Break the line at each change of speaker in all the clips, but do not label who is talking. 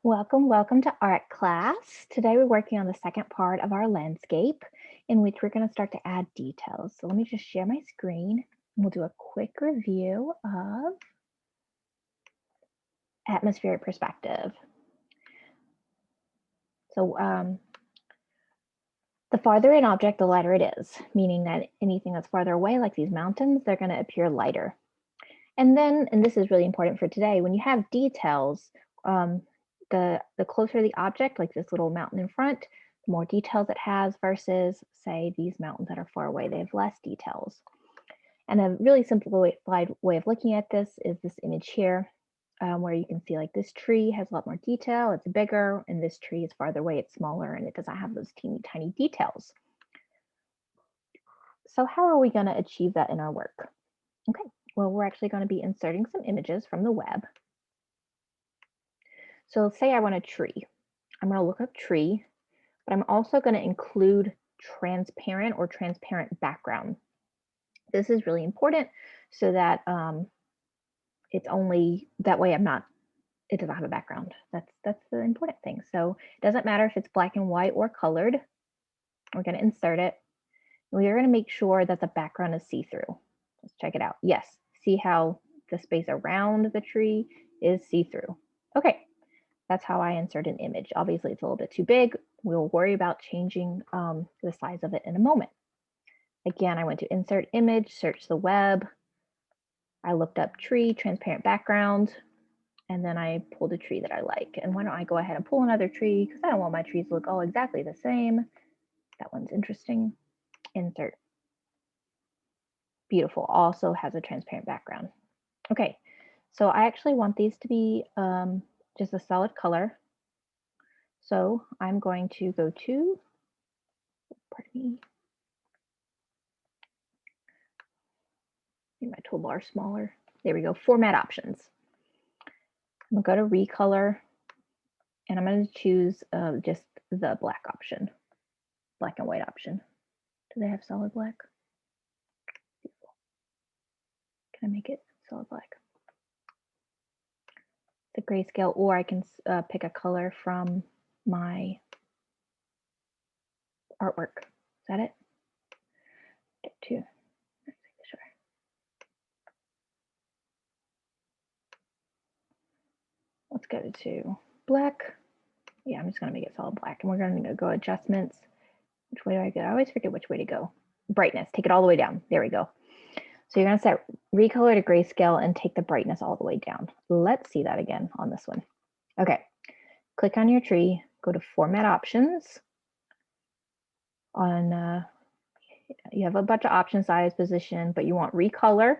Welcome to art class. Today we're working on the second part of our landscape in which we're going to start to add details. So let me just share my screen and we'll do a quick review of atmospheric perspective. So the farther an object, the lighter it is, meaning that anything that's farther away, like these mountains, they're going to appear lighter. And this is really important for today, when you have details, the closer the object, like this little mountain in front, the more details it has versus, say, these mountains that are far away, they have less details. And a really simplified way of looking at this is this image here, where you can see like this tree has a lot more detail, it's bigger, and this tree is farther away, it's smaller, and it doesn't have those teeny tiny details. So how are we going to achieve that in our work? Okay, well, we're actually going to be inserting some images from the web. So say I want a tree. I'm going to look up tree, but I'm also going to include transparent or transparent background. This is really important so that it's only that way it doesn't have a background. That's the important thing. So it doesn't matter if it's black and white or colored. We're going to insert it. We are going to make sure that the background is see-through. Let's check it out. Yes, see how the space around the tree is see-through. Okay, that's how I insert an image. Obviously, it's a little bit too big. We'll worry about changing the size of it in a moment. Again, I went to insert image, search the web. I looked up tree, transparent background, and then I pulled a tree that I like. And why don't I go ahead and pull another tree, because I don't want my trees to look all exactly the same. That one's interesting. Insert. Beautiful. Also has a transparent background. Okay, so I actually want these to be just a solid color. So I'm going to go to, pardon me, make my toolbar smaller. There we go, format options. I'm gonna go to recolor and I'm gonna choose just the black option, black and white option. Do they have solid black? Beautiful. Can I make it solid black? The grayscale, or I can pick a color from my artwork. Is that it? Get to. Sure. Let's go to black. Yeah, I'm just gonna make it solid black, and we're gonna go adjustments. Which way do I go? I always forget which way to go. Brightness, take it all the way down. There we go. So you're gonna set recolor to grayscale and take the brightness all the way down. Let's see that again on this one. Okay, click on your tree, go to format options. You have a bunch of options, size, position, but you want recolor,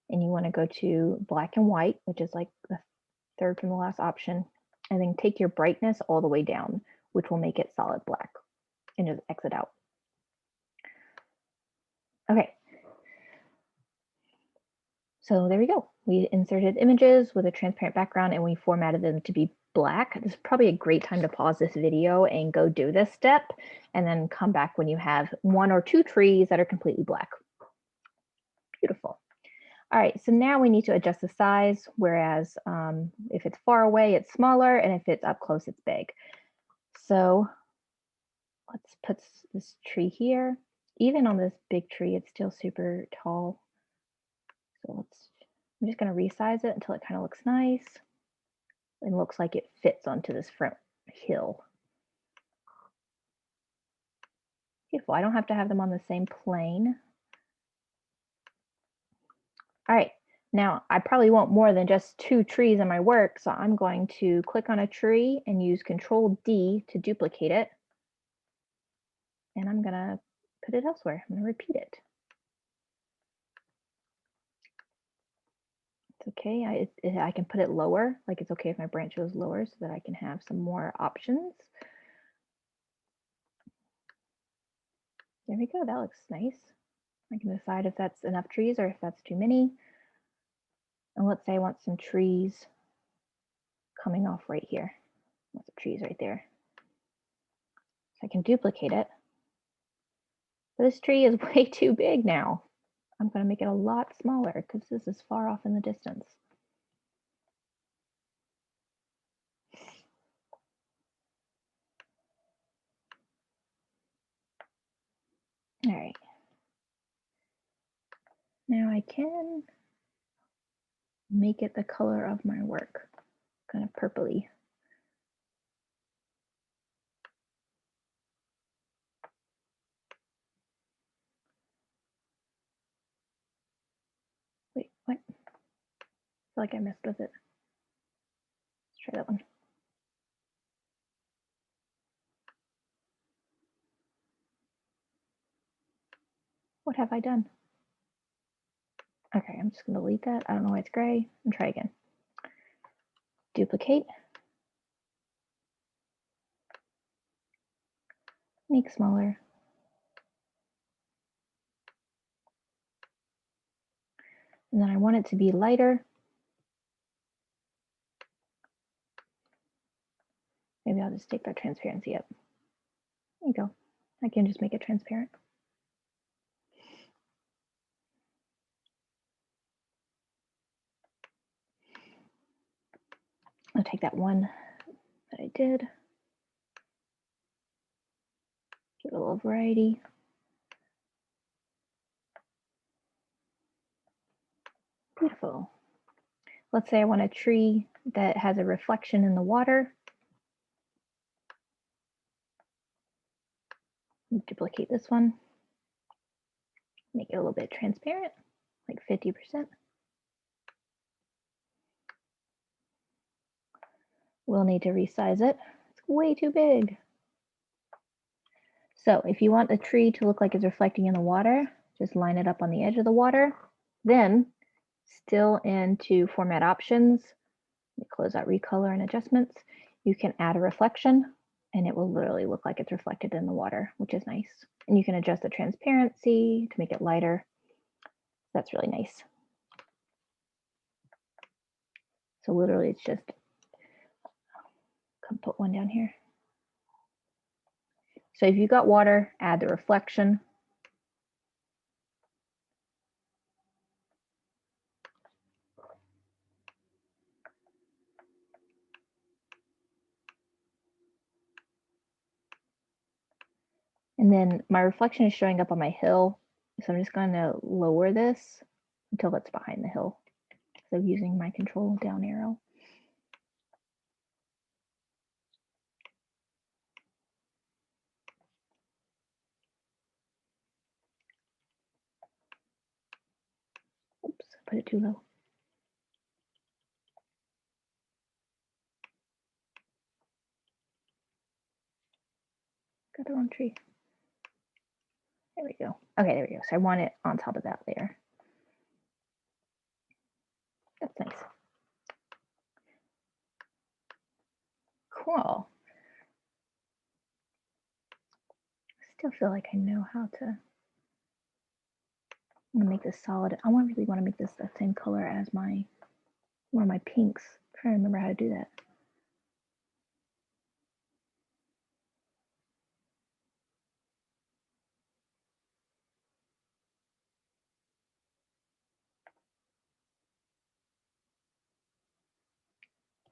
and you wanna go to black and white, which is like the third from the last option, and then take your brightness all the way down, which will make it solid black, and just exit out. Okay. So there we go. We inserted images with a transparent background and we formatted them to be black. This is probably a great time to pause this video and go do this step and then come back when you have one or two trees that are completely black. Beautiful. All right, so now we need to adjust the size, whereas if it's far away, it's smaller, and if it's up close, it's big. So let's put this tree here. Even on this big tree, it's still super tall. So I'm just going to resize it until it kind of looks nice and looks like it fits onto this front hill. Beautiful. I don't have to have them on the same plane. All right, now I probably want more than just two trees in my work, so I'm going to click on a tree and use Control D to duplicate it. And I'm going to put it elsewhere. I'm going to repeat it. It's okay. I can put it lower. Like it's okay if my branch goes lower so that I can have some more options. There we go. That looks nice. I can decide if that's enough trees or if that's too many. And let's say I want some trees coming off right here. Lots of trees right there. So I can duplicate it. But this tree is way too big now. I'm going to make it a lot smaller because this is far off in the distance. now I can make it the color of my work, kind of purpley. Wait, what? I feel like I messed with it. Let's try that one. What have I done? Okay, I'm just gonna delete that. I don't know why it's gray, and try again. Duplicate. Make smaller. And then I want it to be lighter. Maybe I'll just take that transparency up. There you go. I can just make it transparent. I'll take that one that I did. Give it a little variety. Beautiful. Let's say I want a tree that has a reflection in the water. Duplicate this one. Make it a little bit transparent, like 50%. We'll need to resize it. It's way too big. So if you want the tree to look like it's reflecting in the water, just line it up on the edge of the water. Then still into format options, close out recolor and adjustments, you can add a reflection and it will literally look like it's reflected in the water, which is nice. And you can adjust the transparency to make it lighter. That's really nice. So literally it's just, come put one down here. So if you've got water, add the reflection. And then my reflection is showing up on my hill. So I'm just going to lower this until it's behind the hill. So using my control down arrow. Oops, put it too low. Got the wrong tree. There we go. Okay, there we go. So I want it on top of that layer. That's nice. Cool. Still feel like I know how to. I'm gonna make this solid. I really want to make this the same color as one of my pinks. I'm trying to remember how to do that.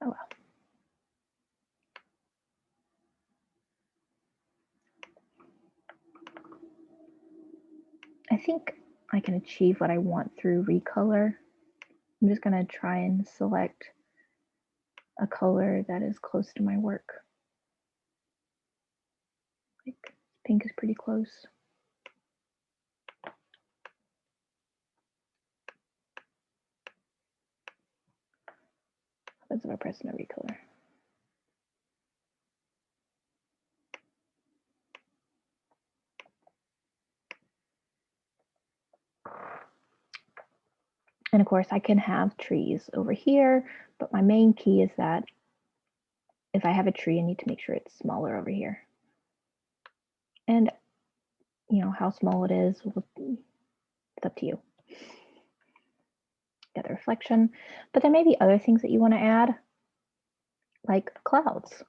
Oh well. I think I can achieve what I want through recolor. I'm just gonna try and select a color that is close to my work. Like pink is pretty close. That's if I press no recolor. And of course I can have trees over here, but my main key is that if I have a tree, I need to make sure it's smaller over here. And you know, how small it is, it's up to you. Get the reflection, but there may be other things that you want to add, like clouds.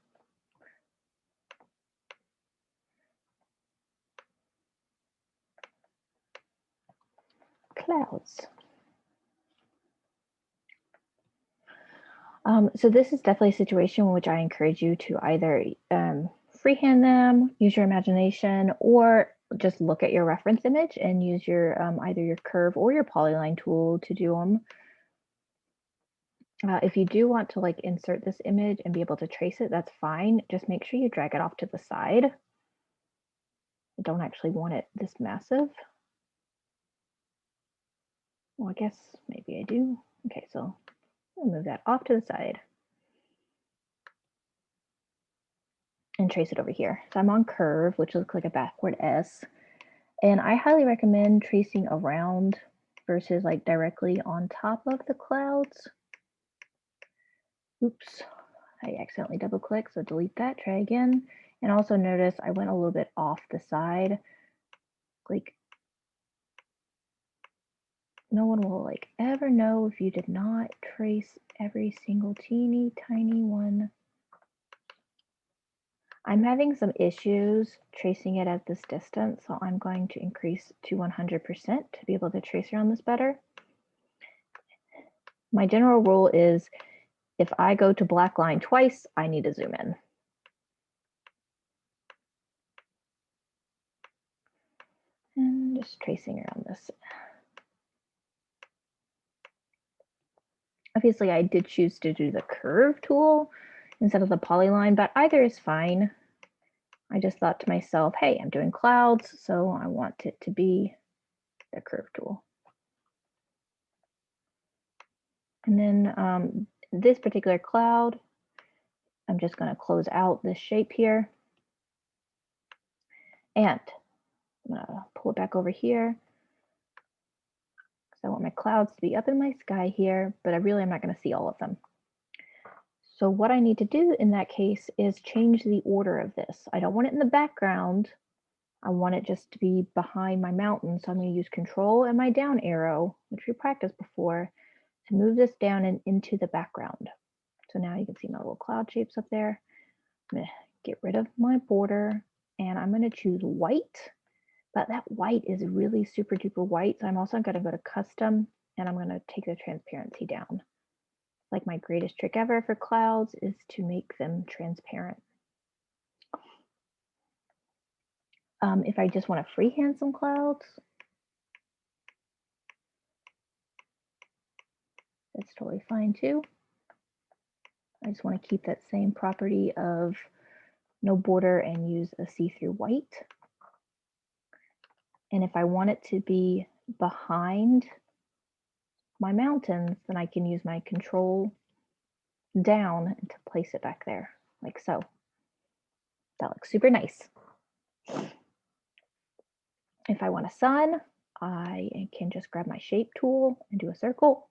So this is definitely a situation in which I encourage you to either freehand them, use your imagination, or just look at your reference image and use your either your curve or your polyline tool to do them. If you do want to like insert this image and be able to trace it, that's fine. Just make sure you drag it off to the side. I don't actually want it this massive. Well, I guess maybe I do. Okay, so I'll move that off to the side and trace it over here. So I'm on curve, which looks like a backward S. And I highly recommend tracing around versus like directly on top of the clouds. Oops, I accidentally double clicked, so delete that, try again. And also notice I went a little bit off the side. Like, no one will like ever know if you did not trace every single teeny tiny one. I'm having some issues tracing it at this distance, so I'm going to increase to 100% to be able to trace around this better. My general rule is if I go to black line twice, I need to zoom in. And just tracing around this. Obviously, I did choose to do the curve tool instead of the polyline, but either is fine. I just thought to myself, hey, I'm doing clouds, so I want it to be the curve tool. And then this particular cloud, I'm just going to close out this shape here. And I'm going to pull it back over here. I want my clouds to be up in my sky here, but I really am not going to see all of them. So what I need to do in that case is change the order of this. I don't want it in the background. I want it just to be behind my mountain. So I'm going to use Control and my down arrow, which we practiced before, to move this down and into the background. So now you can see my little cloud shapes up there. I'm going to get rid of my border and I'm going to choose white. But that white is really super duper white. So I'm also going to go to custom and I'm going to take the transparency down. Like my greatest trick ever for clouds is to make them transparent. If I just want to freehand some clouds, that's totally fine too. I just want to keep that same property of no border and use a see-through white. And if I want it to be behind my mountains, then I can use my Control down to place it back there, like so. That looks super nice. If I want a sun, I can just grab my shape tool and do a circle.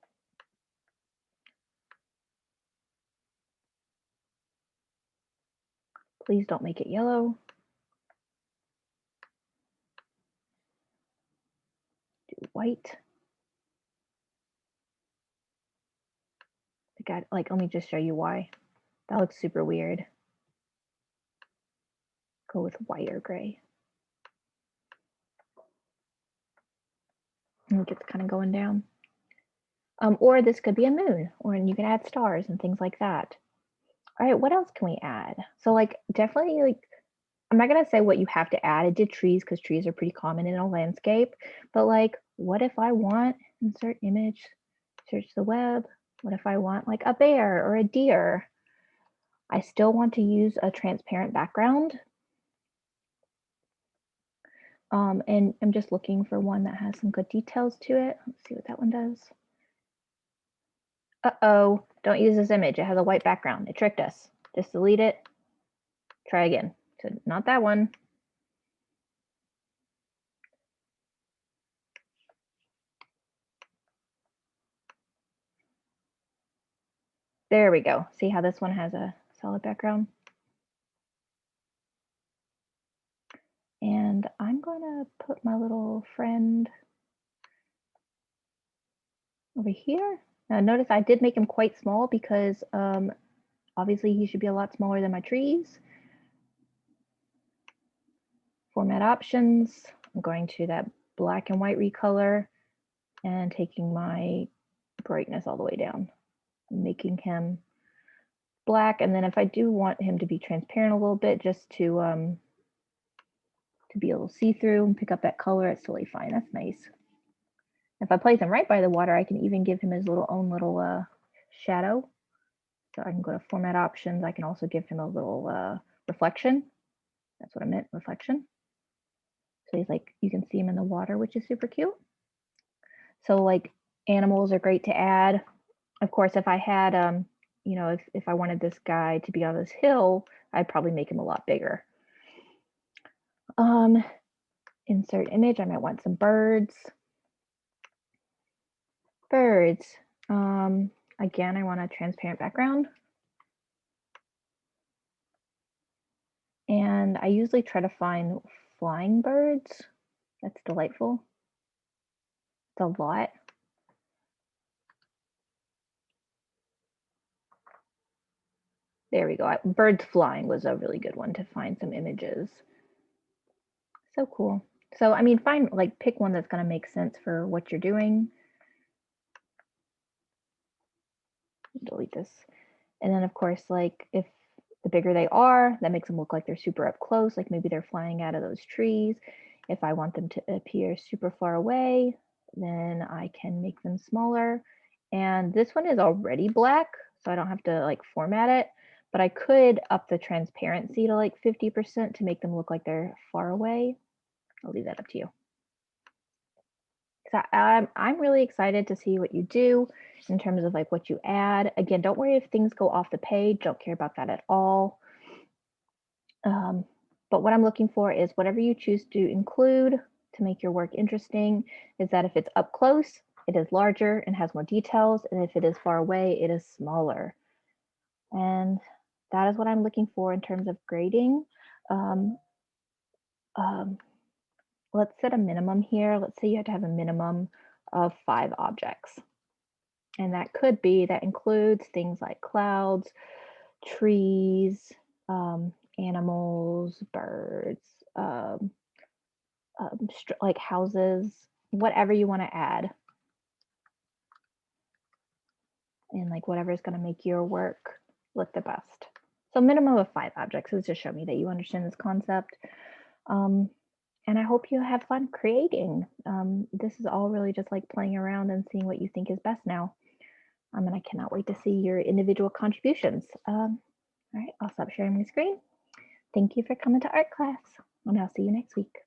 Please don't make it yellow. Do white. Like, let me just show you why. That looks super weird. Go with white or gray. And it gets kind of going down. Or this could be a moon, or you can add stars and things like that. All right, what else can we add? So like definitely like, I'm not gonna say what you have to add. I did trees because trees are pretty common in a landscape, but like, what if I want insert image, search the web? What if I want like a bear or a deer? I still want to use a transparent background. And I'm just looking for one that has some good details to it. Let's see what that one does. Uh-oh, don't use this image. It has a white background. It tricked us. Just delete it. Try again. So not that one. There we go. See how this one has a solid background? And I'm gonna put my little friend over here. Now notice I did make him quite small because obviously he should be a lot smaller than my trees. Format options, I'm going to that black and white recolor and taking my brightness all the way down, making him black. And then if I do want him to be transparent a little bit, just to to be a little see-through and pick up that color, it's totally fine. That's nice. If I place him right by the water, I can even give him his own little shadow. So I can go to format options. I can also give him a little reflection. That's what I meant, reflection. So he's like, you can see him in the water, which is super cute. So like animals are great to add. Of course, if I had, if I wanted this guy to be on this hill, I'd probably make him a lot bigger. Insert image, I might want some birds. Birds. Again, I want a transparent background. And I usually try to find flying birds. That's delightful. It's a lot. There we go. Birds flying was a really good one to find some images. So cool. So, I mean, pick one that's going to make sense for what you're doing. Delete this. And then, of course, like if the bigger they are, that makes them look like they're super up close, like maybe they're flying out of those trees. If I want them to appear super far away, then I can make them smaller. And this one is already black, so I don't have to like format it, but I could up the transparency to like 50% to make them look like they're far away. I'll leave that up to you. So I'm really excited to see what you do in terms of like what you add. Again, don't worry if things go off the page. Don't care about that at all. But what I'm looking for is whatever you choose to include to make your work interesting is that if it's up close, it is larger and has more details. And if it is far away, it is smaller. And that is what I'm looking for in terms of grading. Let's set a minimum here. Let's say you have to have a minimum of 5 objects. And that includes things like clouds, trees, animals, birds, like houses, whatever you want to add. And like whatever is going to make your work look the best. So minimum of 5 objects is to show me that you understand this concept. And I hope you have fun creating. This is all really just like playing around and seeing what you think is best now. And I cannot wait to see your individual contributions. All right, I'll stop sharing my screen. Thank you for coming to art class, and I'll see you next week.